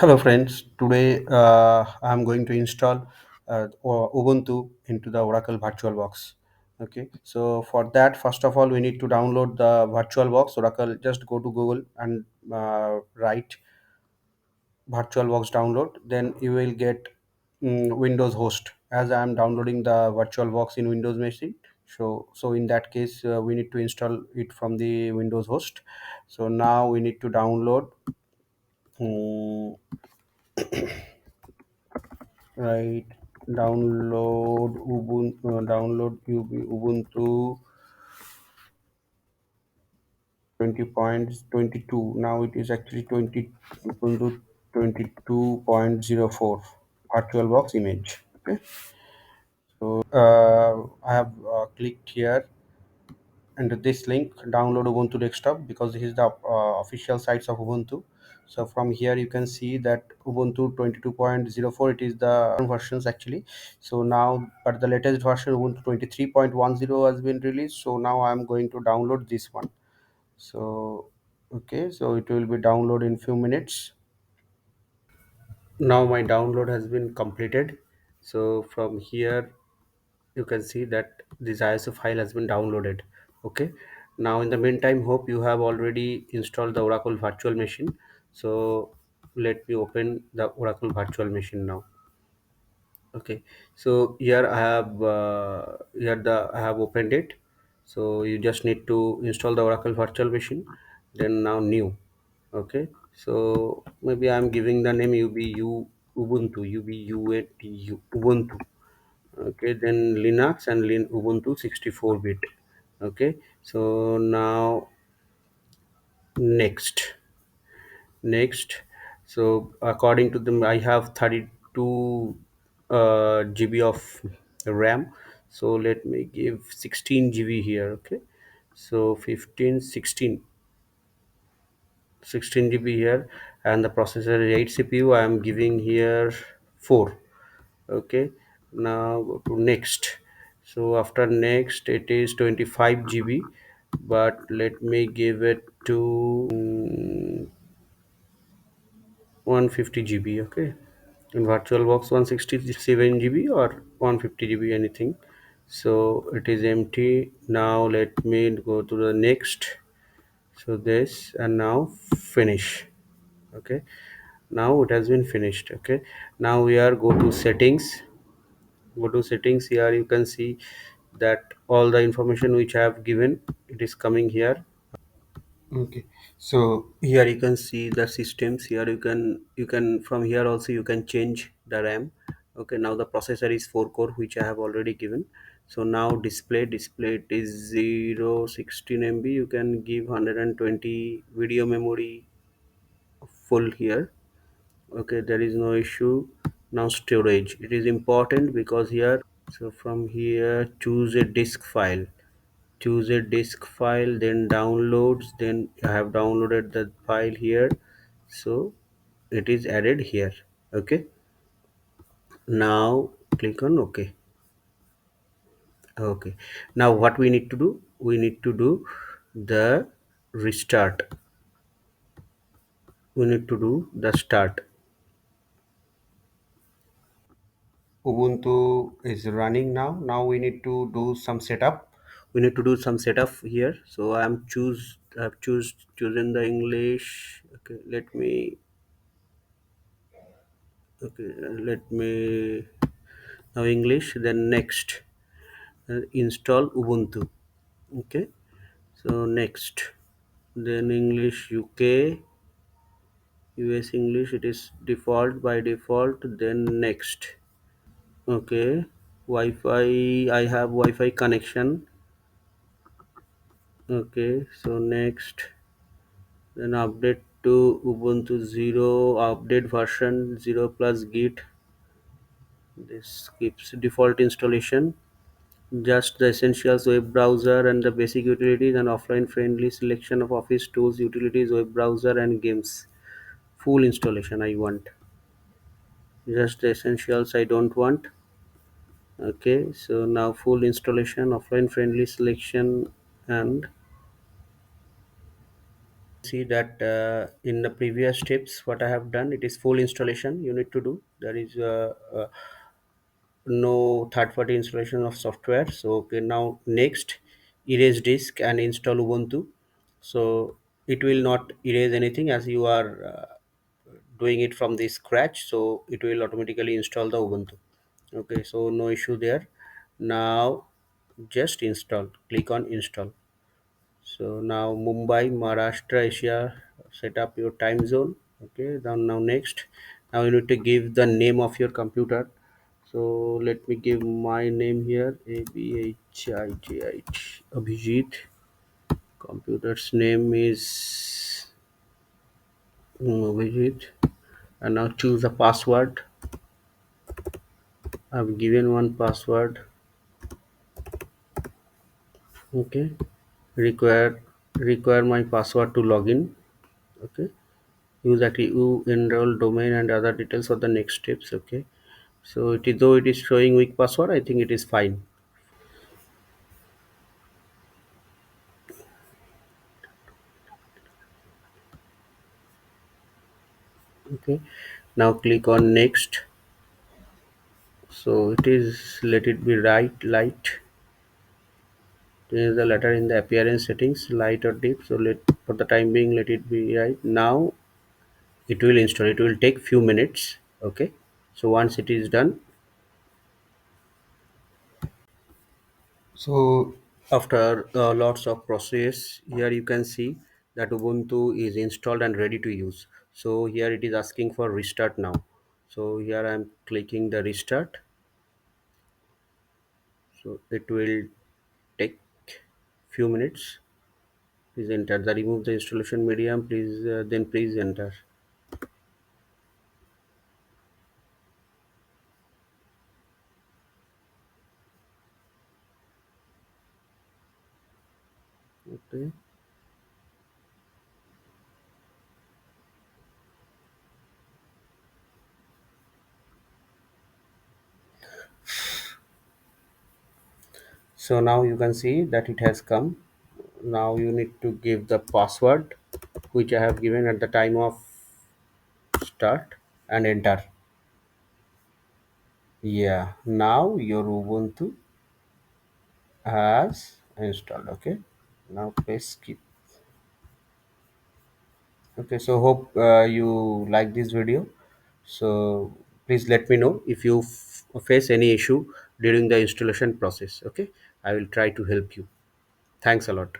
Hello friends, today I'm going to install Ubuntu into the Oracle VirtualBox. Okay, so for that, first of all, we need to download the VirtualBox Oracle. Just go to Google and write VirtualBox download. Then you will get Windows host. As I am downloading the VirtualBox in Windows machine, so in that case, we need to install it from the Windows host. So now we need to download. mm, right, download Ubuntu 20.22. Now it is actually 20 Ubuntu 22.04 VirtualBox image. Okay, so I have clicked here and this link, download Ubuntu desktop, because this is the official sites of Ubuntu. So from here you can see that Ubuntu 22.04, it is the versions actually. So now, but the latest version Ubuntu 23.10 has been released, so now I'm going to download this one. So okay, so it will be download in few minutes. Now my download has been completed. So from here you can see that this ISO file has been downloaded. Okay, now in the meantime, hope you have already installed the Oracle virtual machine. So let me open the Oracle virtual machine now. Okay, so here I have opened it. So you just need to install the Oracle virtual machine, then now new. Okay, so maybe I'm giving the name UBU Ubuntu, Ubuntu. Okay, then Linux and Ubuntu 64-bit. Okay, so now next. So according to them, I have 32 GB of RAM. So let me give 16 GB here. Okay, so 16 GB here, and the processor is 8 CPU. I am giving here 4. Okay, now go to next. So after next, it is 25 GB, but let me give it to 150 GB. Okay, in VirtualBox 167 GB or 150 GB, anything. So it is empty. Now let me go to the next. So this, and now finish. Okay, now it has been finished. Okay, now we are go to settings. Go to settings. Here you can see that all the information which I have given, it is coming here. Okay, so here you can see the systems. Here you can from here also you can change the RAM. Okay, now the processor is 4 core, which I have already given. So now display it is 0 16 MB. You can give 120 video memory full here. Okay, there is no issue. Now storage, it is important because here, so from here choose a disk file, then downloads, then I have downloaded the file here. So it is added here. Okay, now click on OK. Okay, now what we need to do, we need to do the restart. We need to do the start. Ubuntu is running now. Now we need to do some setup. We need to do some setup here. So I've chosen the English. Okay, let me now English. Then next, install Ubuntu. Okay, so next, then English UK, US English. It is default by default. Then next. Okay, Wi-Fi. I have Wi-Fi connection. Okay, so next, then update to Ubuntu 0, update version 0 plus git. This keeps default installation. Just the essentials web browser and the basic utilities, and offline friendly selection of office tools, utilities, web browser, and games. Full installation I want. Just the essentials I don't want. Okay, so now full installation, offline friendly selection, and See that in the previous steps what I have done, it is full installation you need to do. There is no third party installation of software. So okay, now next, erase disk and install Ubuntu. So it will not erase anything as you are doing it from the scratch, so it will automatically install the Ubuntu. Okay, so no issue there. Now just install, click on install. So now Mumbai, Maharashtra, Asia, set up your time zone. Okay, now next, now you need to give the name of your computer. So let me give my name here, Abhijit. Abhijit. Computer's name is Abhijit. And now choose a password. I've given one password. Okay. Require my password to login. Okay. Use that you enroll domain and other details for the next steps. Okay, so it is, though it is showing weak password, I think it is fine. Okay, now click on next. So it is, let it be right light. Change the letter in the appearance settings, light or deep. So let, for the time being, let it be right. Now it will install, it will take few minutes. Okay, so once it is done, so after lots of process, here you can see that Ubuntu is installed and ready to use. So here it is asking for restart now. So here I am clicking the restart. So it will take few minutes. Please enter the, remove the installation medium. Please then please enter. Okay. So now you can see that it has come. Now you need to give the password which I have given at the time of start and enter. Yeah, now your Ubuntu has installed. Okay, now press skip. Okay, so hope you like this video. So please let me know if you face any issue during the installation process. Okay, I will try to help you. Thanks a lot.